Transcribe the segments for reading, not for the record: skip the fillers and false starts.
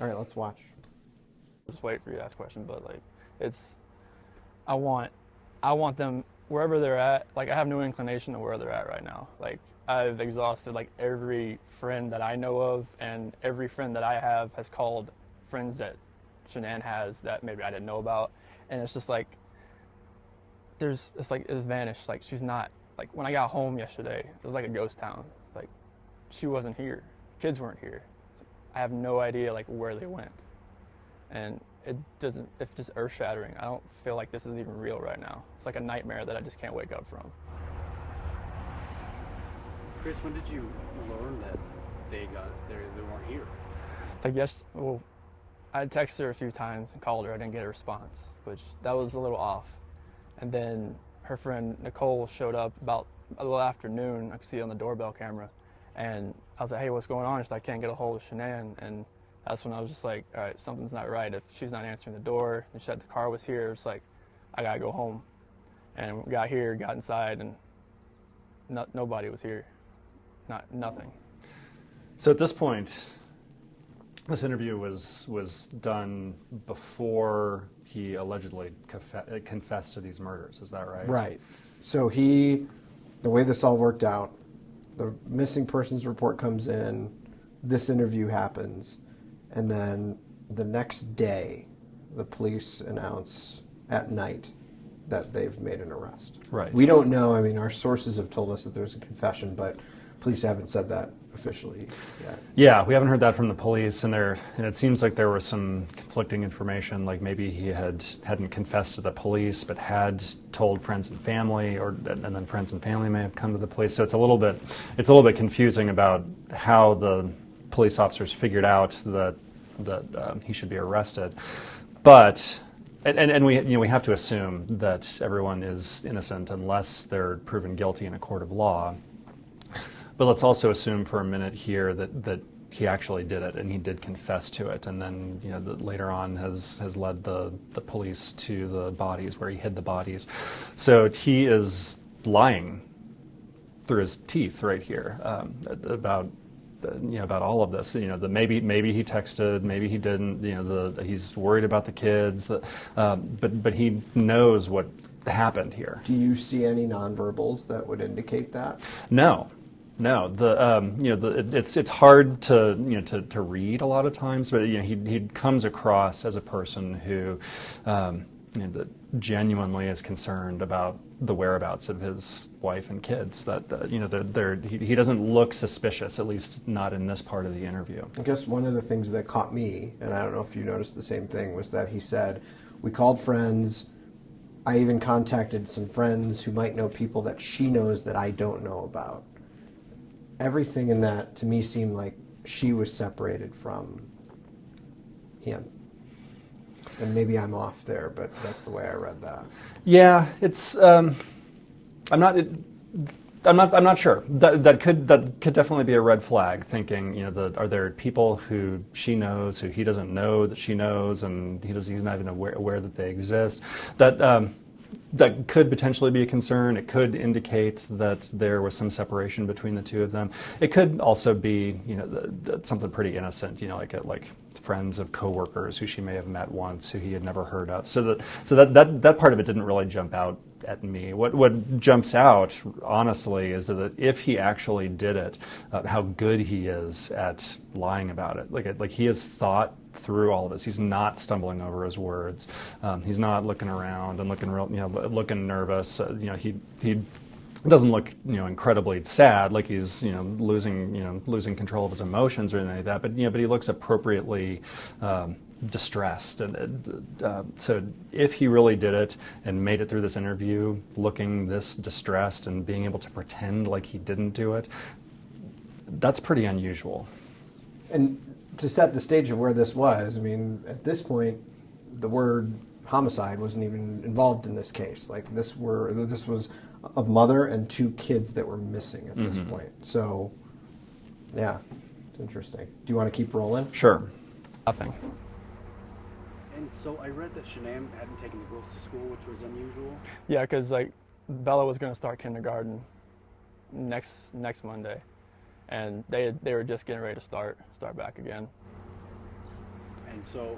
All right, let's watch. Just wait for you to ask a question, but like, it's I want I want them wherever they're at. Like I have no inclination to where they're at right now. Like I've exhausted like every friend that I know of, and every friend that I have has called friends that Shanann has that maybe I didn't know about, and it's just like it's like it's vanished. Like she's not like when I got home yesterday, it was like a ghost town. Like she wasn't here, kids weren't here. It's like, I have no idea like where they went, and it's just earth shattering. I don't feel like this is even real right now. It's like a nightmare that I just can't wake up from. Chris, when did you learn that they weren't here? It's like well, I texted her a few times and called her. I didn't get a response, which that was a little off. And then her friend Nicole showed up about a little after noon. I could see it on the doorbell camera, and I was like, "Hey, what's going on?" She's like, "I can't get a hold of Shanann." And that's when I was just like, "All right, something's not right. If she's not answering the door," and she said the car was here. It's like, I gotta go home. And we got here, got inside, and nobody was here. Nothing. So at this point, this interview was done before he allegedly confessed to these murders. Is that right? Right. So the way this all worked out, the missing persons report comes in, this interview happens, and then the next day, the police announce at night that they've made an arrest. Right. We don't know. I mean, our sources have told us that there's a confession, but police haven't said that officially yet. Yeah, we haven't heard that from the police, and it seems like there was some conflicting information, like maybe he hadn't confessed to the police, but had told friends and family, and then friends and family may have come to the police. So it's a little bit confusing about how the police officers figured out that he should be arrested, but. And we have to assume that everyone is innocent unless they're proven guilty in a court of law. But let's also assume for a minute here that he actually did it and he did confess to it, and then later on has led the police to the bodies where he hid the bodies. So he is lying through his teeth right here about all of this. Maybe he texted, maybe he didn't. He's worried about the kids. But he knows what happened here. Do you see any nonverbals that would indicate that? No. It's hard to read a lot of times, but he comes across as a person who that genuinely is concerned about the whereabouts of his wife and kids. That he doesn't look suspicious, at least not in this part of the interview. I guess one of the things that caught me, and I don't know if you noticed the same thing, was that he said, "We called friends. I even contacted some friends who might know people that she knows that I don't know about." Everything in that, to me, seemed like she was separated from him. And maybe I'm off there, but that's the way I read that. Yeah, it's. I'm not sure. That could definitely be a red flag. Thinking, are there people who she knows who he doesn't know that she knows, and he's not even aware that they exist. That could potentially be a concern. It could indicate that there was some separation between the two of them. It could also be, something pretty innocent, like friends of coworkers who she may have met once, who he had never heard of. So that part of it didn't really jump out at me. What jumps out, honestly, is that if he actually did it, how good he is at lying about it. Like he has thought through all of this. He's not stumbling over his words. He's not looking around and looking nervous. He doesn't look incredibly sad, like he's losing control of his emotions or anything like that. But he looks appropriately distressed. And so if he really did it and made it through this interview looking this distressed and being able to pretend like he didn't do it, that's pretty unusual. And to set the stage of where this was, I mean, at this point, the word homicide wasn't even involved in this case. Like this was a mother and two kids that were missing at this point. So, yeah, it's interesting. Do you want to keep rolling? Sure. Nothing. And so I read that Shanann hadn't taken the girls to school, which was unusual. Yeah, because like Bella was going to start kindergarten next Monday, and they were just getting ready to start back again. And so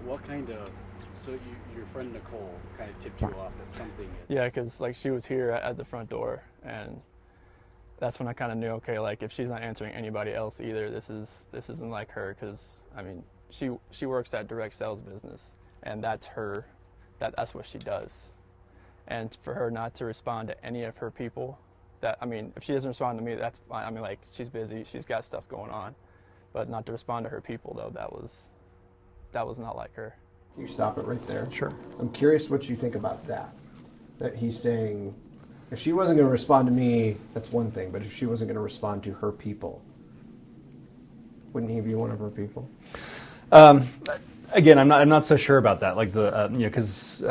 your friend Nicole kind of tipped you off that something is. Yeah, because like she was here at the front door, and that's when I kind of knew, okay, like if she's not answering anybody else either, this isn't like her. Because I mean, she works at direct sales business, and that's that's what she does. And for her not to respond to any of her people, I mean, if she doesn't respond to me, that's fine. I mean, like, she's busy, she's got stuff going on, but not to respond to her people, though, that was not like her. Can you stop it right there? Sure. I'm curious what you think about that. That he's saying, if she wasn't going to respond to me, that's one thing, but if she wasn't going to respond to her people, wouldn't he be one of her people? Again, I'm not so sure about that. Like because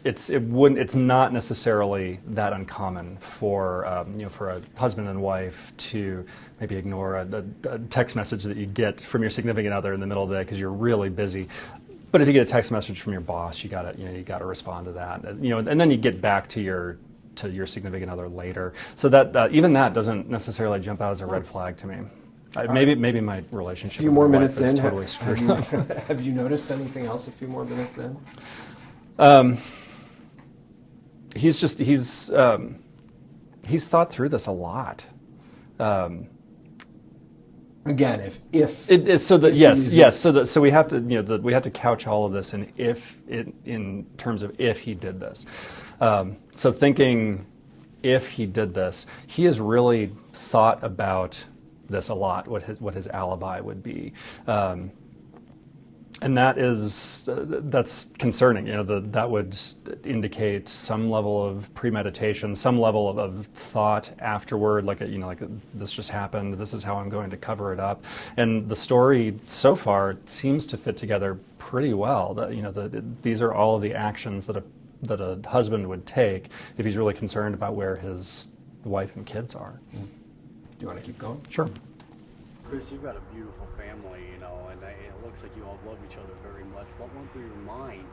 it's not necessarily that uncommon for for a husband and wife to maybe ignore a text message that you get from your significant other in the middle of the day because you're really busy. But if you get a text message from your boss, you gotta respond to that. And then you get back to your significant other later. So that even that doesn't necessarily jump out as a red flag to me. Maybe my relationship. A few more minutes in, totally screwed up. Have you noticed anything else? A few more minutes in. He's thought through this a lot. Again, so we have to we have to couch all of this in terms of if he did this. So thinking if he did this, he has really thought about this a lot. What his alibi would be. And that's concerning. That would indicate some level of premeditation, some level of thought afterward, like this just happened. This is how I'm going to cover it up. And the story so far seems to fit together pretty well. That these are all of the actions that a husband would take if he's really concerned about where his wife and kids are. Do you want to keep going? Sure. Chris, you've got a beautiful family, and it looks like you all love each other very much. What went through your mind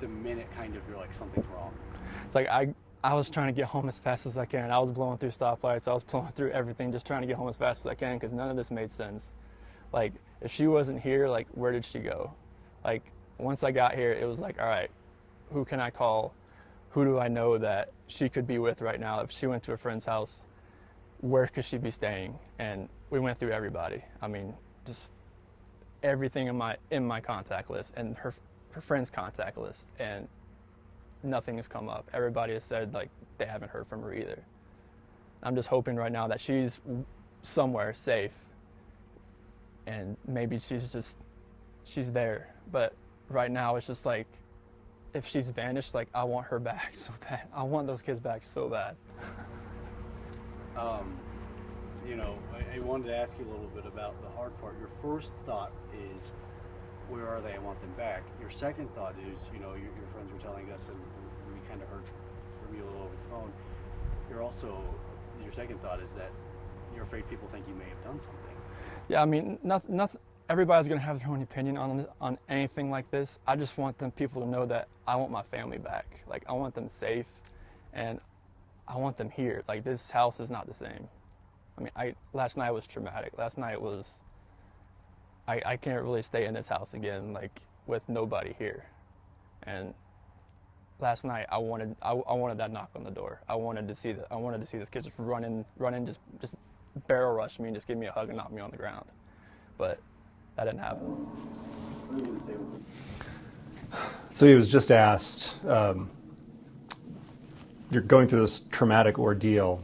the minute you're like, something's wrong? It's like I was trying to get home as fast as I can. I was blowing through stoplights. I was blowing through everything, just trying to get home as fast as I can because none of this made sense. Like, if she wasn't here, like, where did she go? Like, once I got here, it was like, all right, who can I call? Who do I know that she could be with right now? If she went to a friend's house, where could she be staying? And we went through everybody. I mean, just everything in my contact list and her friend's contact list, and nothing has come up. Everybody has said like they haven't heard from her either. I'm just hoping right now that she's somewhere safe, and maybe she's there. But right now it's just like, if she's vanished, like, I want her back so bad. I want those kids back so bad. I wanted to ask you a little bit about the hard part. Your first thought is, where are they? I want them back. Your second thought is, your friends were telling us, and we kind of heard from you a little over the phone. Your second thought is that you're afraid people think you may have done something. Yeah, I mean, nothing. Everybody's gonna have their own opinion on anything like this. I just want people to know that I want my family back. Like, I want them safe, and I want them here. Like, this house is not the same. I mean, last night was traumatic. Last night was, I can't really stay in this house again, like, with nobody here. And last night I wanted that knock on the door. I wanted to see this kid just run in, just barrel rush me and just give me a hug and knock me on the ground. But that didn't happen. So he was just asked, you're going through this traumatic ordeal,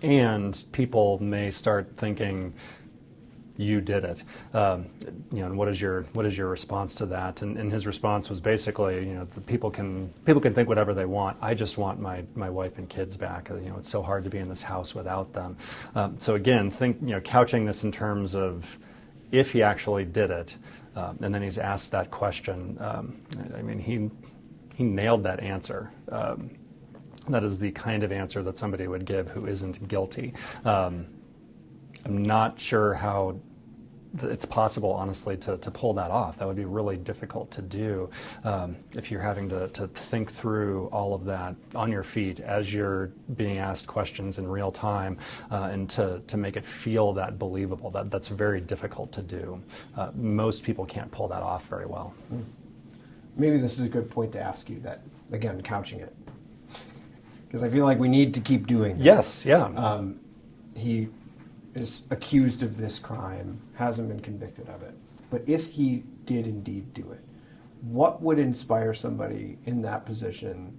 and people may start thinking you did it. And what is your response to that? And his response was basically, the people can think whatever they want. I just want my wife and kids back. It's so hard to be in this house without them. So again, couching this in terms of if he actually did it, and then he's asked that question. I mean, he nailed that answer. That is the kind of answer that somebody would give who isn't guilty. I'm not sure how it's possible, honestly, to pull that off. That would be really difficult to do if you're having to think through all of that on your feet as you're being asked questions in real time, and to make it feel that believable. That's very difficult to do. Most people can't pull that off very well. Maybe this is a good point to ask you that, again, couching it. Because I feel like we need to keep doing that. Yes, yeah. He is accused of this crime, hasn't been convicted of it. But if he did indeed do it, what would inspire somebody in that position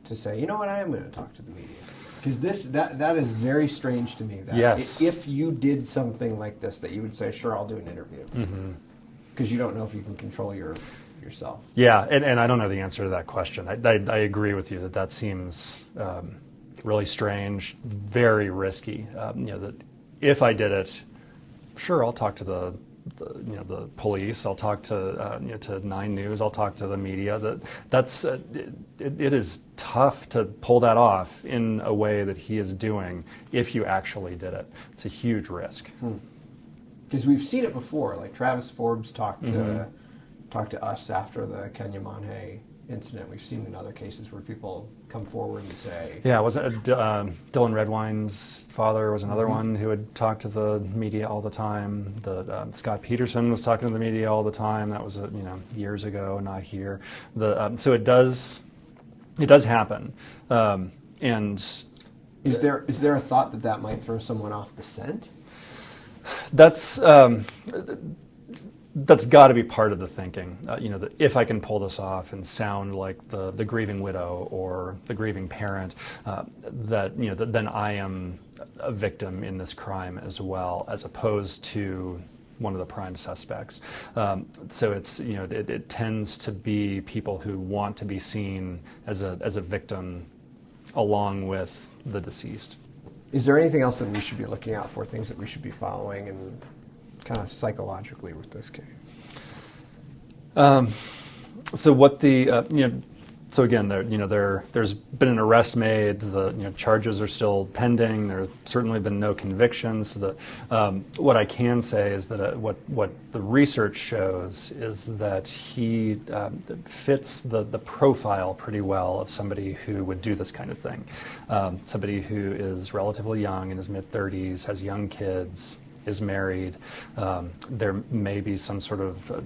to say, you know what, I am going to talk to the media? Because that is very strange to me. That Yes. if you did something like this, that you would say, sure, I'll do an interview. Because you don't know if you can control yourself. Yeah, and I don't know the answer to that question. I agree with you that seems really strange, very risky. That if I did it, sure, I'll talk to the police. I'll talk to to 9 News. I'll talk to the media. It is tough to pull that off in a way that he is doing. If you actually did it, it's a huge risk. Because we've seen it before. Like Travis Forbes talked to us after the Kenya Monhe incident. We've seen in other cases where people come forward and say, yeah, was it Dylan Redwine's father was another one who would talk to the media all the time. Scott Peterson was talking to the media all the time. That was years ago, not here. So it does happen. And is there a thought that might throw someone off the scent? That's got to be part of the thinking. That if I can pull this off and sound like the grieving widow or the grieving parent, that then I am a victim in this crime as well, as opposed to one of the prime suspects. So it's it tends to be people who want to be seen as a victim along with the deceased. Is there anything else that we should be looking out for? Things that we should be following and kind of psychologically with this case? So what so again, there's been an arrest made. The charges are still pending. There's certainly been no convictions. What I can say is that what the research shows is that he fits the profile pretty well of somebody who would do this kind of thing. Somebody who is relatively young, in his mid-30s, has young kids, is married. There may be some sort of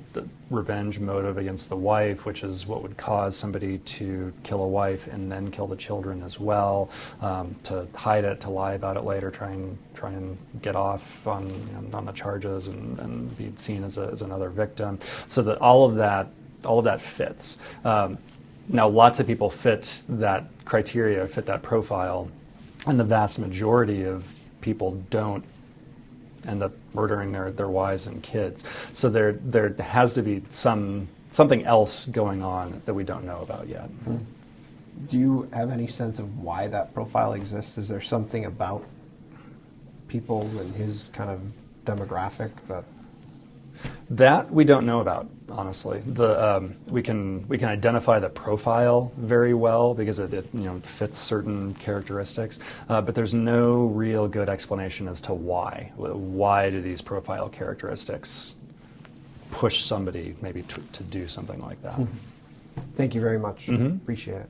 revenge motive against the wife, which is what would cause somebody to kill a wife and then kill the children as well, to hide it, to lie about it later, try and get off on the charges and be seen as another victim. So that all of that fits. Now, lots of people fit that criteria, fit that profile, and the vast majority of people don't end up murdering their wives and kids. So there has to be something else going on that we don't know about yet. Do you have any sense of why that profile exists? Is there something about people and his kind of demographic that we don't know about, honestly. We can identify the profile very well because it fits certain characteristics, but there's no real good explanation as to why. Why do these profile characteristics push somebody maybe to do something like that? Thank you very much. Appreciate it.